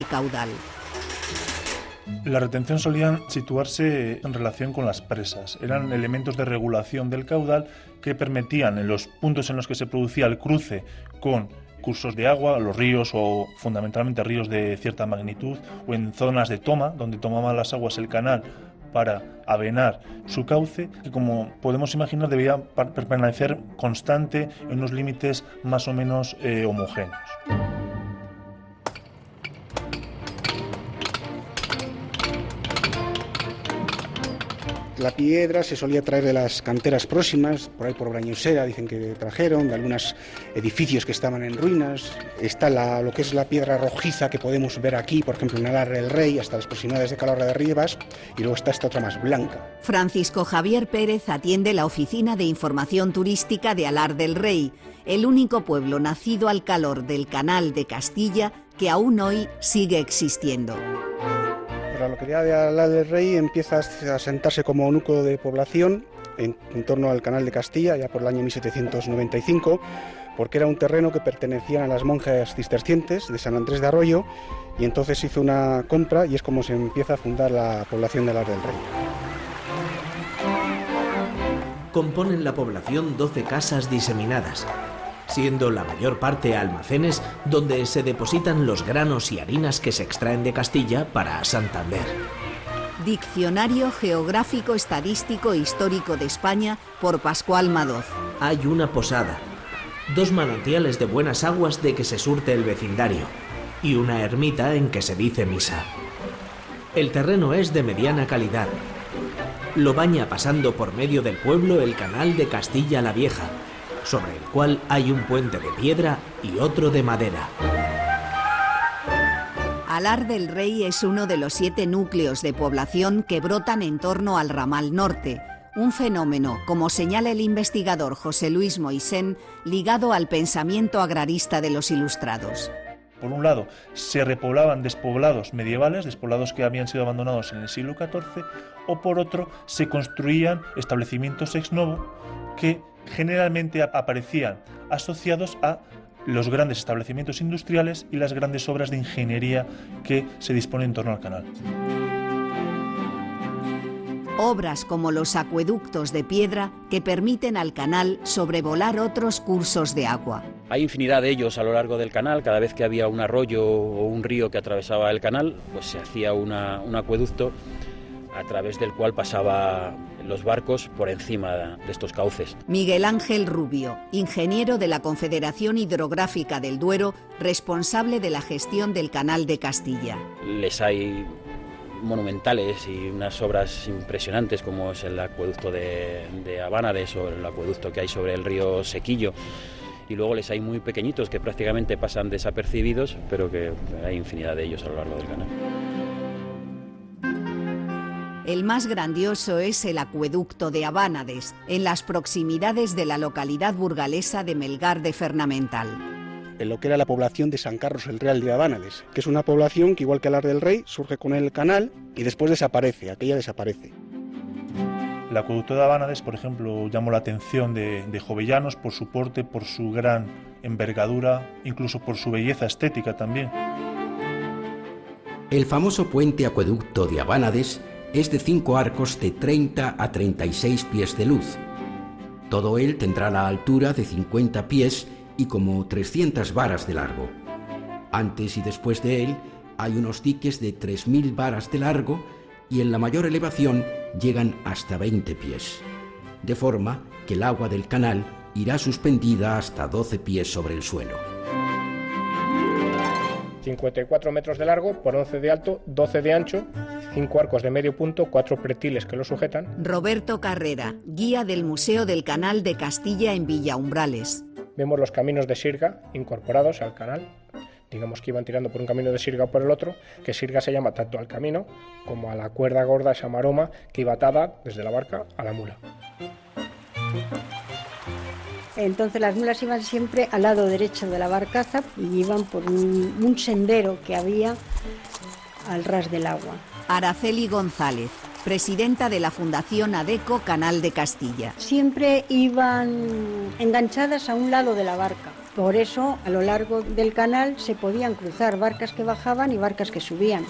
caudal. La retención solían situarse en relación con las presas. Eran elementos de regulación del caudal que permitían, en los puntos en los que se producía el cruce con cursos de agua, los ríos o fundamentalmente ríos de cierta magnitud, o en zonas de toma, donde tomaban las aguas el canal para avenar su cauce, que como podemos imaginar debía permanecer constante en unos límites más o menos homogéneos. La piedra se solía traer de las canteras próximas, por ahí por Brañosera dicen que trajeron, de algunos edificios que estaban en ruinas. Está lo que es la piedra rojiza que podemos ver aquí, por ejemplo en Alar del Rey, hasta las proximidades de Calahorra de Ribas, y luego está esta otra más blanca. Francisco Javier Pérez atiende la Oficina de Información Turística de Alar del Rey, el único pueblo nacido al calor del Canal de Castilla que aún hoy sigue existiendo. La localidad de Alar del Rey empieza a asentarse como núcleo de población en torno al Canal de Castilla, ya por el año 1795, porque era un terreno que pertenecía a las monjas cistercienses de San Andrés de Arroyo, y entonces hizo una compra y es como se empieza a fundar la población de Alar del Rey. Componen la población 12 casas diseminadas, siendo la mayor parte almacenes donde se depositan los granos y harinas que se extraen de Castilla para Santander. Diccionario Geográfico Estadístico Histórico de España por Pascual Madoz. Hay una posada, 2 manantiales de buenas aguas de que se surte el vecindario y una ermita en que se dice misa. El terreno es de mediana calidad. Lo baña pasando por medio del pueblo el Canal de Castilla la Vieja, sobre el cual hay un puente de piedra y otro de madera. Alar del Rey es uno de los 7 núcleos de población que brotan en torno al ramal norte, un fenómeno, como señala el investigador José Luis Moisén, ligado al pensamiento agrarista de los Ilustrados. Por un lado, se repoblaban despoblados medievales, despoblados que habían sido abandonados en el siglo XIV, o por otro, se construían establecimientos ex novo que generalmente aparecían asociados a los grandes establecimientos industriales y las grandes obras de ingeniería que se disponen en torno al canal. Obras como los acueductos de piedra que permiten al canal sobrevolar otros cursos de agua. Hay infinidad de ellos a lo largo del canal. Cada vez que había un arroyo o un río que atravesaba el canal, pues se hacía un acueducto a través del cual pasaban los barcos por encima de estos cauces. Miguel Ángel Rubio, ingeniero de la Confederación Hidrográfica del Duero, responsable de la gestión del Canal de Castilla. Les hay monumentales y unas obras impresionantes como es el acueducto de Abánades o el acueducto que hay sobre el río Sequillo, y luego les hay muy pequeñitos que prácticamente pasan desapercibidos, pero que hay infinidad de ellos a lo largo del canal. El más grandioso es el acueducto de Abánades, en las proximidades de la localidad burgalesa de Melgar de Fernamental. En lo que era la población de San Carlos el Real de Abánades, que es una población que, igual que Alar del Rey, surge con el canal y después desaparece, aquella desaparece. El acueducto de Abánades, por ejemplo, llamó la atención de jovellanos por su porte, por su gran envergadura, incluso por su belleza estética también. El famoso puente acueducto de Abánades es de 5 arcos de 30 a 36 pies de luz. Todo él tendrá la altura de 50 pies y como 300 varas de largo. Antes y después de él hay unos diques de 3.000 varas de largo y en la mayor elevación llegan hasta 20 pies. De forma que el agua del canal irá suspendida hasta 12 pies sobre el suelo. 54 metros de largo por 11 de alto, 12 de ancho, 5 arcos de medio punto, 4 pretiles que lo sujetan. Roberto Carrera, guía del Museo del Canal de Castilla en Villaumbrales. Vemos los caminos de sirga incorporados al canal. Digamos que iban tirando por un camino de sirga o por el otro, que sirga se llama tanto al camino como a la cuerda gorda, esa maroma que iba atada desde la barca a la mula. Entonces las mulas iban siempre al lado derecho de la barcaza y iban por un sendero que había al ras del agua. Araceli González, presidenta de la Fundación ADECO Canal de Castilla. Siempre iban enganchadas a un lado de la barca, Por eso, a lo largo del canal se podían cruzar barcas que bajaban y barcas que subían.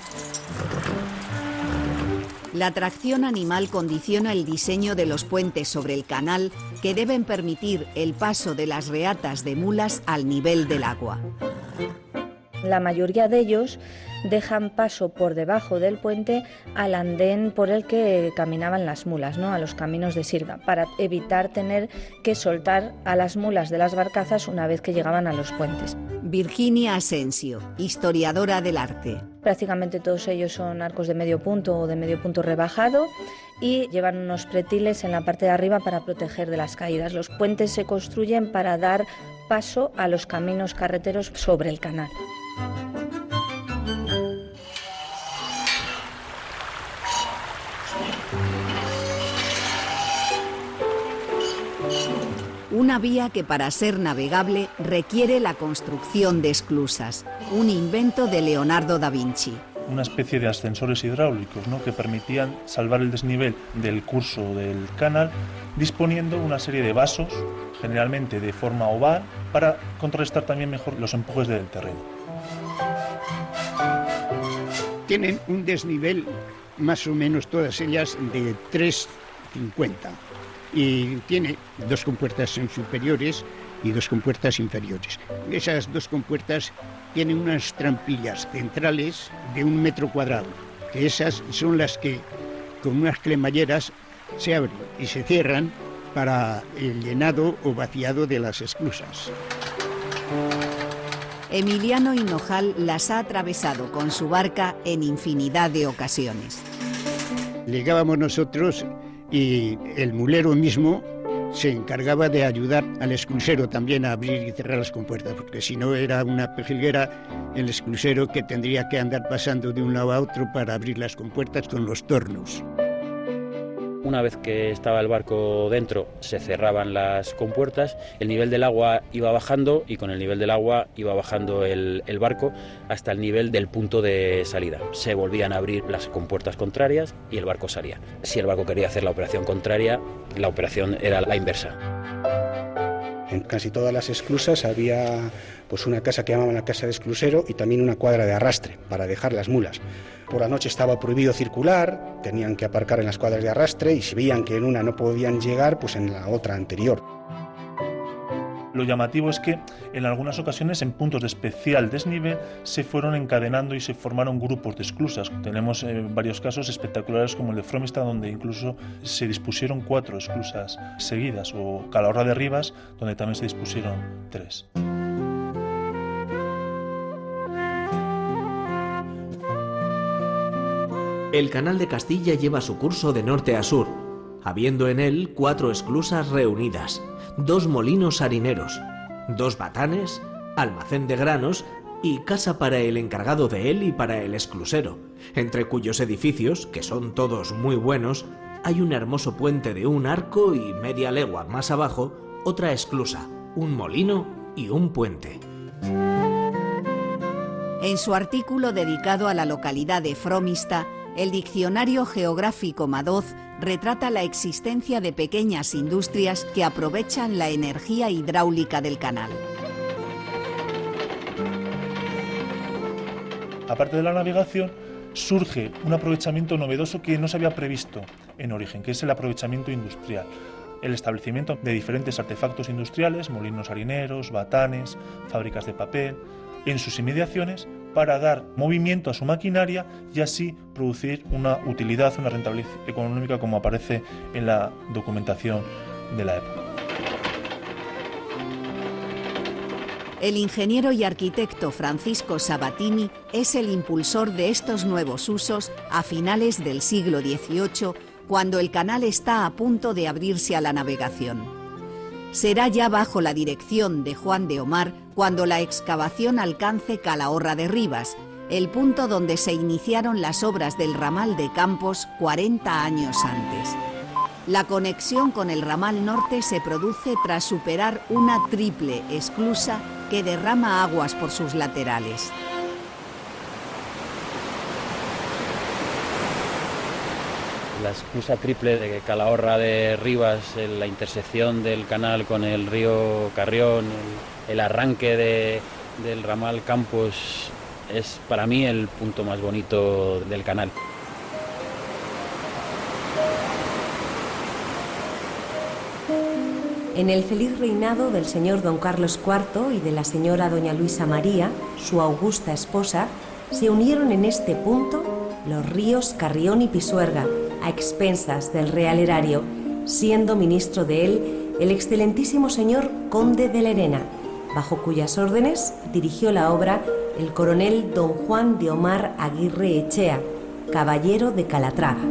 La tracción animal condiciona el diseño de los puentes sobre el canal que deben permitir el paso de las reatas de mulas al nivel del agua. La mayoría de ellos dejan paso por debajo del puente al andén por el que caminaban las mulas, ¿no? A los caminos de sirga, para evitar tener que soltar a las mulas de las barcazas una vez que llegaban a los puentes. Virginia Asensio, historiadora del arte. Prácticamente todos ellos son arcos de medio punto o de medio punto rebajado y llevan unos pretiles en la parte de arriba para proteger de las caídas. Los puentes se construyen para dar paso a los caminos carreteros sobre el canal. Una vía que para ser navegable requiere la construcción de esclusas, un invento de Leonardo da Vinci. Una especie de ascensores hidráulicos, ¿no?, que permitían salvar el desnivel del curso del canal, disponiendo una serie de vasos, generalmente de forma oval, para contrarrestar también mejor los empujes del terreno. Tienen un desnivel, más o menos todas ellas, de 3,50 y tiene 2 compuertas superiores y 2 compuertas inferiores. Esas 2 compuertas tienen unas trampillas centrales de 1 metro cuadrado, que esas son las que con unas cremalleras se abren y se cierran para el llenado o vaciado de las esclusas. Emiliano Hinojal las ha atravesado con su barca en infinidad de ocasiones. Llegábamos nosotros y el mulero mismo se encargaba de ayudar al esclusero también a abrir y cerrar las compuertas, porque si no era una pejiguera el esclusero que tendría que andar pasando de un lado a otro para abrir las compuertas con los tornos. Una vez que estaba el barco dentro, se cerraban las compuertas, el nivel del agua iba bajando y con el nivel del agua iba bajando el barco hasta el nivel del punto de salida. Se volvían a abrir las compuertas contrarias y el barco salía. Si el barco quería hacer la operación contraria, la operación era la inversa. En casi todas las esclusas había pues una casa que llamaban la casa de esclusero y también una cuadra de arrastre para dejar las mulas. Por la noche estaba prohibido circular, tenían que aparcar en las cuadras de arrastre y si veían que en una no podían llegar, pues en la otra anterior. Lo llamativo es que en algunas ocasiones en puntos de especial desnivel se fueron encadenando y se formaron grupos de esclusas. Tenemos varios casos espectaculares como el de Fromista, donde incluso se dispusieron 4 esclusas seguidas, o Calahorra de Rivas, donde también se dispusieron 3. El Canal de Castilla lleva su curso de norte a sur, habiendo en él 4 esclusas reunidas, 2 molinos harineros, 2 batanes, almacén de granos y casa para el encargado de él y para el esclusero, entre cuyos edificios, que son todos muy buenos, hay un hermoso puente de 1 arco y media legua más abajo, otra esclusa, un molino y un puente. En su artículo dedicado a la localidad de Fromista, el diccionario geográfico Madoz retrata la existencia de pequeñas industrias que aprovechan la energía hidráulica del canal. Aparte de la navegación, surge un aprovechamiento novedoso que no se había previsto en origen, que es el aprovechamiento industrial. El establecimiento de diferentes artefactos industriales, molinos harineros, batanes, fábricas de papel, en sus inmediaciones para dar movimiento a su maquinaria y así producir una utilidad, una rentabilidad económica como aparece en la documentación de la época. El ingeniero y arquitecto Francisco Sabatini es el impulsor de estos nuevos usos a finales del siglo XVIII, cuando el canal está a punto de abrirse a la navegación. Será ya bajo la dirección de Juan de Omar cuando la excavación alcance Calahorra de Rivas, el punto donde se iniciaron las obras del ramal de Campos 40 años antes. La conexión con el ramal norte se produce tras superar una triple esclusa que derrama aguas por sus laterales. la excusa triple de Calahorra de Rivas, la intersección del canal con el río Carrión, el arranque del ramal Campos, es para mí el punto más bonito del canal. En el feliz reinado del señor don Carlos IV y de la señora doña Luisa María, su augusta esposa, se unieron en este punto los ríos Carrión y Pisuerga, a expensas del Real Erario, siendo ministro de él el excelentísimo señor conde de Lerena, bajo cuyas órdenes dirigió la obra el coronel don Juan de Omar Aguirre Echea, caballero de Calatrava.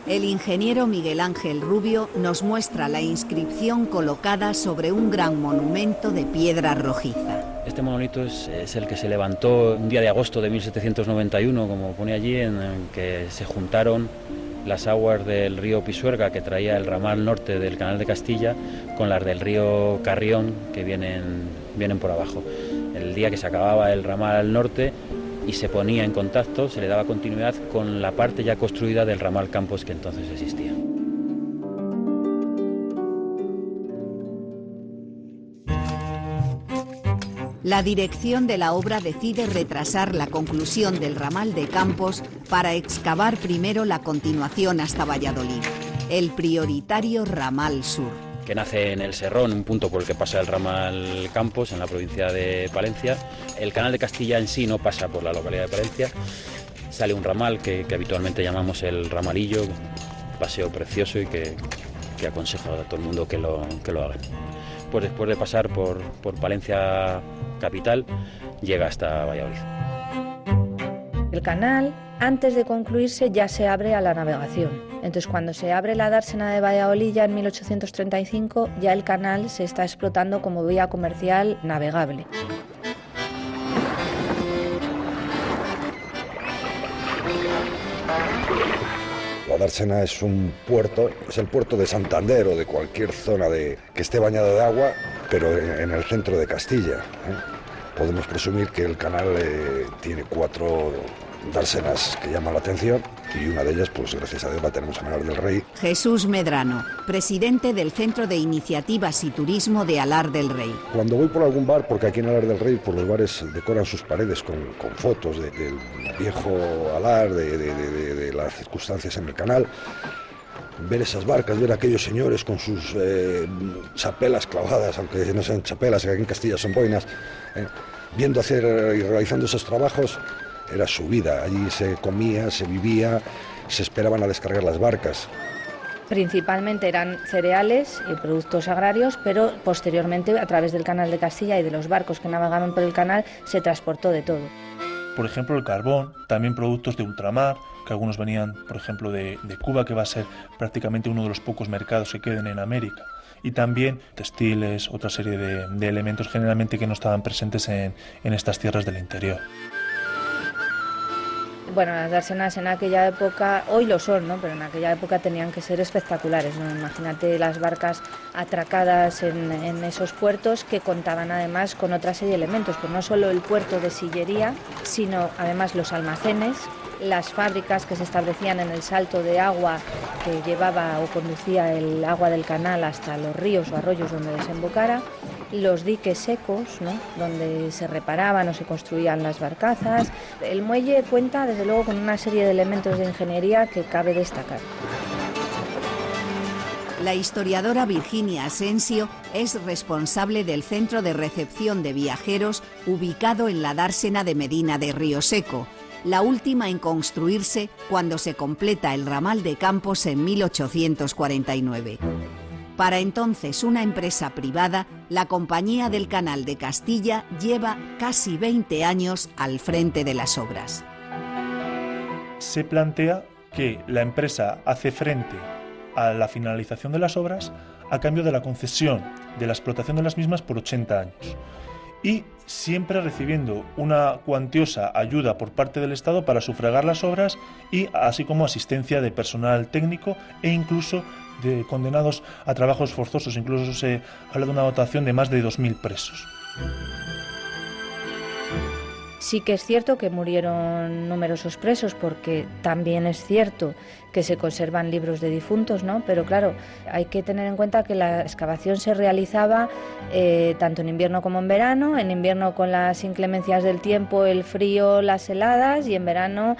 El ingeniero Miguel Ángel Rubio nos muestra la inscripción colocada sobre un gran monumento de piedra rojiza. Este monolito es el que se levantó un día de agosto de 1791, como pone allí, en que se juntaron las aguas del río Pisuerga, que traía el ramal norte del Canal de Castilla, con las del río Carrión, que vienen por abajo. El día que se acababa el ramal norte y se ponía en contacto, se le daba continuidad con la parte ya construida del ramal Campos que entonces existía. La dirección de la obra decide retrasar la conclusión del ramal de Campos para excavar primero la continuación hasta Valladolid, el prioritario ramal sur, que nace en el Serrón, un punto por el que pasa el ramal Campos, en la provincia de Palencia. El Canal de Castilla en sí no pasa por la localidad de Palencia. Sale un ramal que habitualmente llamamos el Ramalillo, un paseo precioso y que aconsejo a todo el mundo que lo hagan. Pues después de pasar por Palencia capital, llega hasta Valladolid. El canal, antes de concluirse, ya se abre a la navegación. Entonces, cuando se abre la dársena de Valladolid ya en 1835, ya el canal se está explotando como vía comercial navegable. La dársena es un puerto, es el puerto de Santander o de cualquier zona que esté bañada de agua, pero en el centro de Castilla. Podemos presumir que el canal tiene 4 dársenas que llaman la atención y una de ellas, pues gracias a Dios, la tenemos en Alar del Rey. Jesús Medrano, presidente del Centro de Iniciativas y Turismo de Alar del Rey. Cuando voy por algún bar, porque aquí en Alar del Rey pues los bares decoran sus paredes con fotos del viejo Alar, de las circunstancias en el canal, ver esas barcas, ver a aquellos señores con sus chapelas clavadas, aunque no sean chapelas, que aquí en Castilla son boinas, viendo hacer y realizando esos trabajos. Era su vida, allí se comía, se vivía, se esperaban a descargar las barcas. Principalmente eran cereales y productos agrarios, pero posteriormente a través del Canal de Castilla y de los barcos que navegaban por el canal se transportó de todo. Por ejemplo, el carbón, también productos de ultramar, que algunos venían, por ejemplo, de Cuba, que va a ser prácticamente uno de los pocos mercados que queden en América. Y también textiles, otra serie de elementos generalmente que no estaban presentes en estas tierras del interior. Bueno, las dársenas en aquella época, hoy lo son, ¿no? Pero en aquella época tenían que ser espectaculares, ¿no? Imagínate las barcas atracadas en esos puertos que contaban además con otra serie de elementos, pues no solo el puerto de sillería, sino además los almacenes, las fábricas que se establecían en el salto de agua que llevaba o conducía el agua del canal hasta los ríos o arroyos donde desembocara, los diques secos, ¿no? Donde se reparaban o se construían las barcazas. El muelle cuenta desde luego con una serie de elementos de ingeniería que cabe destacar. La historiadora Virginia Asensio es responsable del centro de recepción de viajeros ubicado en la dársena de Medina de Río Seco, la última en construirse cuando se completa el ramal de Campos en 1849. Para entonces una empresa privada, la Compañía del Canal de Castilla lleva casi 20 años al frente de las obras. Se plantea que la empresa hace frente a la finalización de las obras a cambio de la concesión de la explotación de las mismas por 80 años. Y siempre recibiendo una cuantiosa ayuda por parte del Estado para sufragar las obras y así como asistencia de personal técnico e incluso de condenados a trabajos forzosos. Incluso se habla de una dotación de más de 2.000 presos. Sí que es cierto que murieron numerosos presos, porque también es cierto que se conservan libros de difuntos, ¿no? Pero claro, hay que tener en cuenta que la excavación se realizaba tanto en invierno como en verano con las inclemencias del tiempo, el frío, las heladas, y en verano